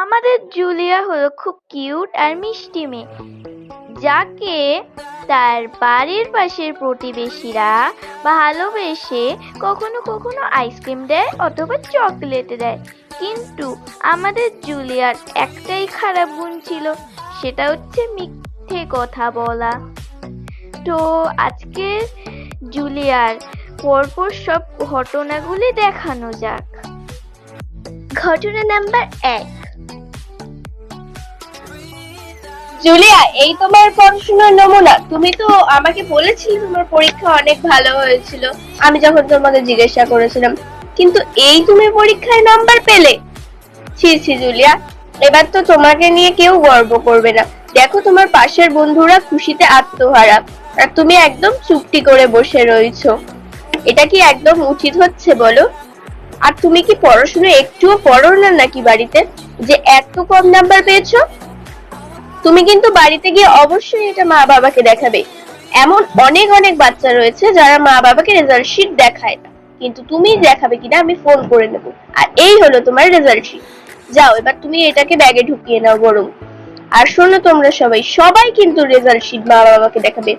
আমাদের জুলিয়া হলো খুব কিউট আর মিষ্টি মেয়ে, যাকে তার বাড়ির পাশের প্রতিবেশীরা ভালোবেসে কখনো কখনো আইসক্রিম দেয় অথবা চকলেট দেয়। কিন্তু আমাদের জুলিয়ার একটাই খারাপ গুণ ছিল, সেটা হচ্ছে মিথ্যে কথা বলা। তো আজকে জুলিয়ার পরপর সব ঘটনাগুলি দেখানো যাক। ঘটনা নাম্বার 1। জুলিয়া, এই তোমার পড়াশোনার নমুনা। তুমি তো আমাকে বলেছিলে তোমার পরীক্ষা অনেক ভালো হয়েছিল, আমি যখন তোমাকে জিজ্ঞাসা করেছিলাম, কিন্তু এই তুমি পরীক্ষায় নাম্বার পেলে। ছি ছি জুলিয়া, এবার তো তোমাকে নিয়ে কেউ গর্ব করবে না। দেখো তোমার পাশের বন্ধুরা খুশিতে আত্মহারা, আর তুমি একদম চুপটি করে বসে রয়েছো। এটা কি একদম উচিত হচ্ছে বলো? আর তুমি কি পড়াশোনা একটুও পড়ো না নাকি বাড়িতে, যে এত কম নাম্বার পেয়েছো? তুমি কিন্তু বাড়িতে গিয়ে অবশ্যই এটা মা বাবাকে দেখাবে। এমন অনেক অনেক বাচ্চা রয়েছে যারা মা বাবাকে রেজাল্ট শিট দেখায় না, কিন্তু তুমি দেখাবে কিনা আমি ফোন করে নেব। আর এই হলো তোমার রেজাল্ট শিট। যাও, এবার তুমি এটাকে ব্যাগে ঢুকিয়ে নাও বরং। আর শোনো, তোমরা সবাই সবাই কিন্তু রেজাল্ট শিট মা বাবাকে দেখাবে।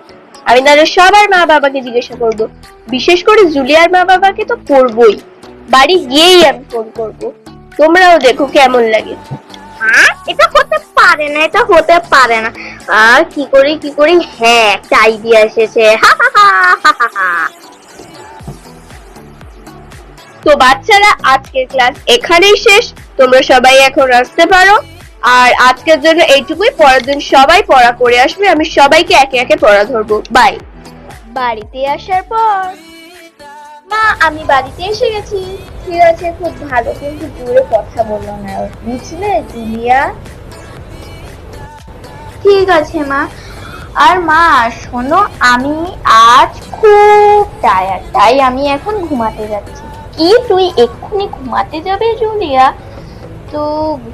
আমি তাদের সবার মা বাবাকে জিজ্ঞাসা করব, বিশেষ করে জুলিয়ার মা বাবাকে তো করবই। বাড়ি গিয়েই আমি ফোন করব। তোমরাও দেখো কেমন লাগে। এটা হতে পারে না, এটা হতে পারে না। আর কি করি, হ্যাঁ একটা আইডিয়া এসেছে। হা হা হা হা হা হা। তো বাচ্চারা, আজকের ক্লাস এখানেই শেষ। তোমরা সবাই এখন আসতে পারো। আর আজকের জন্য এইটুকুই। পরের দিন সবাই পড়া করে আসবে, আমি সবাইকে একে একে পড়া ধরবো। বাই। বাড়িতে আসার পর, মা আমি বাড়িতে এসে গেছি। ঠিক আছে, খুব ভালো, কিন্তু জোরে কথা বলো না, বুঝলে জুলিয়া? ঠিক আছে মা। আর মা শোনো, আমি আজ খুব টায়ার্ড, তাই আমি এখন ঘুমাতে যাচ্ছি। কি, তুই এক্ষুনি ঘুমাতে যাবে জুলিয়া? তো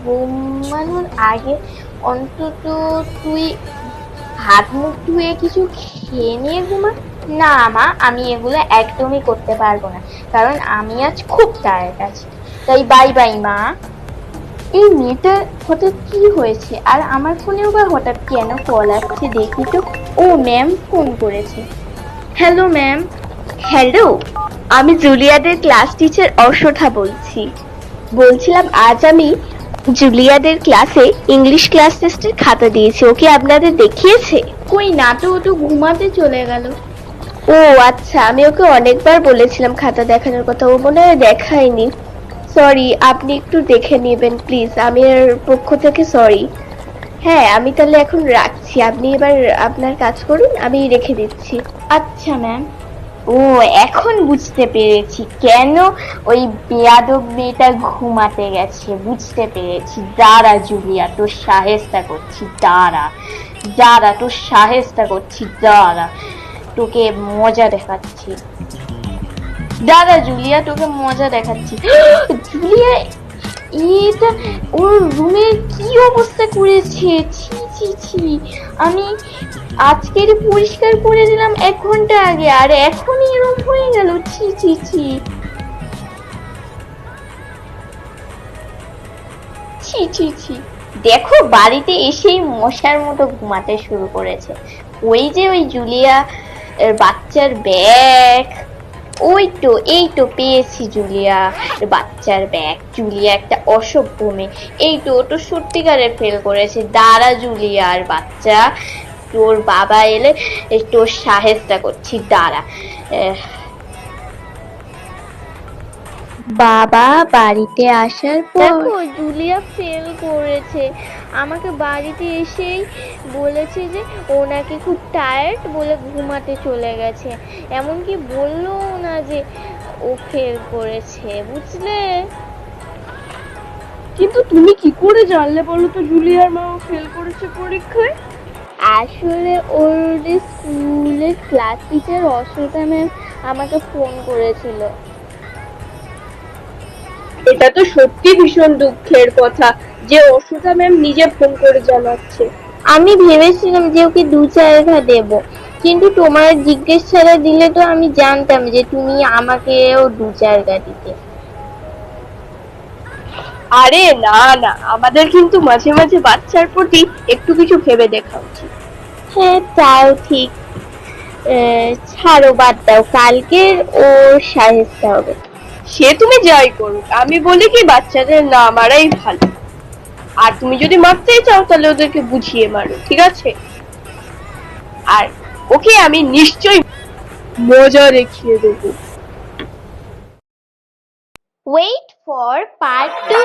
ঘুমানোর আগে অন্তত তুই হাত মুখ ধুয়ে কিছু খেয়ে নিয়ে ঘুমা। না মা, আমি এগুলো একদমই করতে পারবো না, কারণ আমি আজ খুব টায়ার্ড আছি। তাই বাই বাই মা। এই মেয়েটা হঠাৎ কি হয়েছে, আর আমার ফোনেও বা হঠাৎ কেন কল আসছে দেখি তো। ও ম্যাম ফোন করেছে। Hello ma'am. হ্যালো, আমি জুলিয়াদের ক্লাস টিচার অশোথা বলছি। বলছিলাম, আজ আমি জুলিয়াদের ক্লাসে ইংলিশ ক্লাস টেস্টের খাতা দিয়েছি। ওকে আপনাদের দেখিয়েছে? কই না তো, ও তো ঘুমাতে চলে গেল। ও আচ্ছা, আমি ওকে অনেকবার বলেছিলাম খাতা দেখানোর কথা, ও মনে হয় দেখায়নি। সরি, আপনি একটু দেখে নেবেন প্লিজ, আমি এর পক্ষ থেকে সরি। হ্যাঁ, আমি তাহলে এখন রাখছি, আপনি এবার আপনার কাজ করুন, আমি রেখে দিচ্ছি। আচ্ছা ম্যাম। ও, এখন বুঝতে পেরেছি কেন ওই বেয়াদব মেয়েটা ঘুমাতে গেছে, বুঝতে পেরেছি। দাঁড়া জুলিয়া, তোর সাহেস্তা করছি, দাঁড়া দাঁড়া, তোর সাহেস্তা করছি, দাঁড়া, তোকে মজা দেখাচ্ছি। দাঁড়া জুলিয়া, তোকে মজা দেখাচ্ছি। জুলিয়া, এটা ওর রুমের কি অবস্থা করেছে! ছি ছি ছি, আমি আজকের পরিষ্কার করে দিলাম 1 ঘন্টা আগে, আর এখনই এরকম হয়ে গেল! ছি ছি ছি ছি ছি ছি। দেখো, বাড়িতে এসেই মশার মতো ঘুমাতে শুরু করেছে। ওই যে ওই জুলিয়া বাচ্চার ব্যাগ, ওই তো, এই তো পেয়েছি জুলিয়া বাচ্চার ব্যাগ। জুলিয়া একটা অসভ্য মেয়ে। এই তো, ও তো সত্যিকারের ফেল করেছে। দাঁড়া জুলিয়া আর বাচ্চা, তোর বাবা এলে তোর সাহেস্তা করছি, দাঁড়া। বাবা বাড়িতে আসার পর দেখো জুলিয়া ফেল করেছে। আমাকে বাড়িতে এসেই বলেছে যে ও নাকি খুব টায়ার্ড বলে ঘুমাতে চলে গেছে। এমনকি বললোও না যে ও ফেল করেছে, বুঝলে? কিন্তু তুমি কি করে জানলে বলো তো জুলিয়ার মা ফেল করেছে পরীক্ষায়? আসলে ওর স্কুলের ক্লাস টিচার অশ্রুতা ম্যাম আমাকে ফোন করেছিল। এটা তো সত্যি ভীষণ দুঃখের কথা যে অশুতা ম্যাম নিজে ফোন করে জানাচ্ছে। আমি ভেবেছিলাম যে ওকে 2 জায়গা দেব, কিন্তু তোমার জিজ্ঞেস ছাড়া দিলে তো আমি জানতাম যে তুমি আমাকেও 2 জায়গা দিতে। আরে না না, আমাদের কিন্তু মাঝে মাঝে বাচ্চার প্রতি একটু কিছু ভেবে দেখা উচিত। হ্যাঁ, তাও ঠিক। ছাড়ো, বাদ দাও, কালকের ওর সাহেস্তা হবে। সে তুমি যাই করুক, আমি বলি কি বাচ্চাদের না মারাই ভালো। আর তুমি যদি মারতেই চাও তাহলে ওদেরকে বুঝিয়ে মারো, ঠিক আছে? আর ওকে আমি নিশ্চয়ই মজা দেখিয়ে দেবো। Wait for part 2.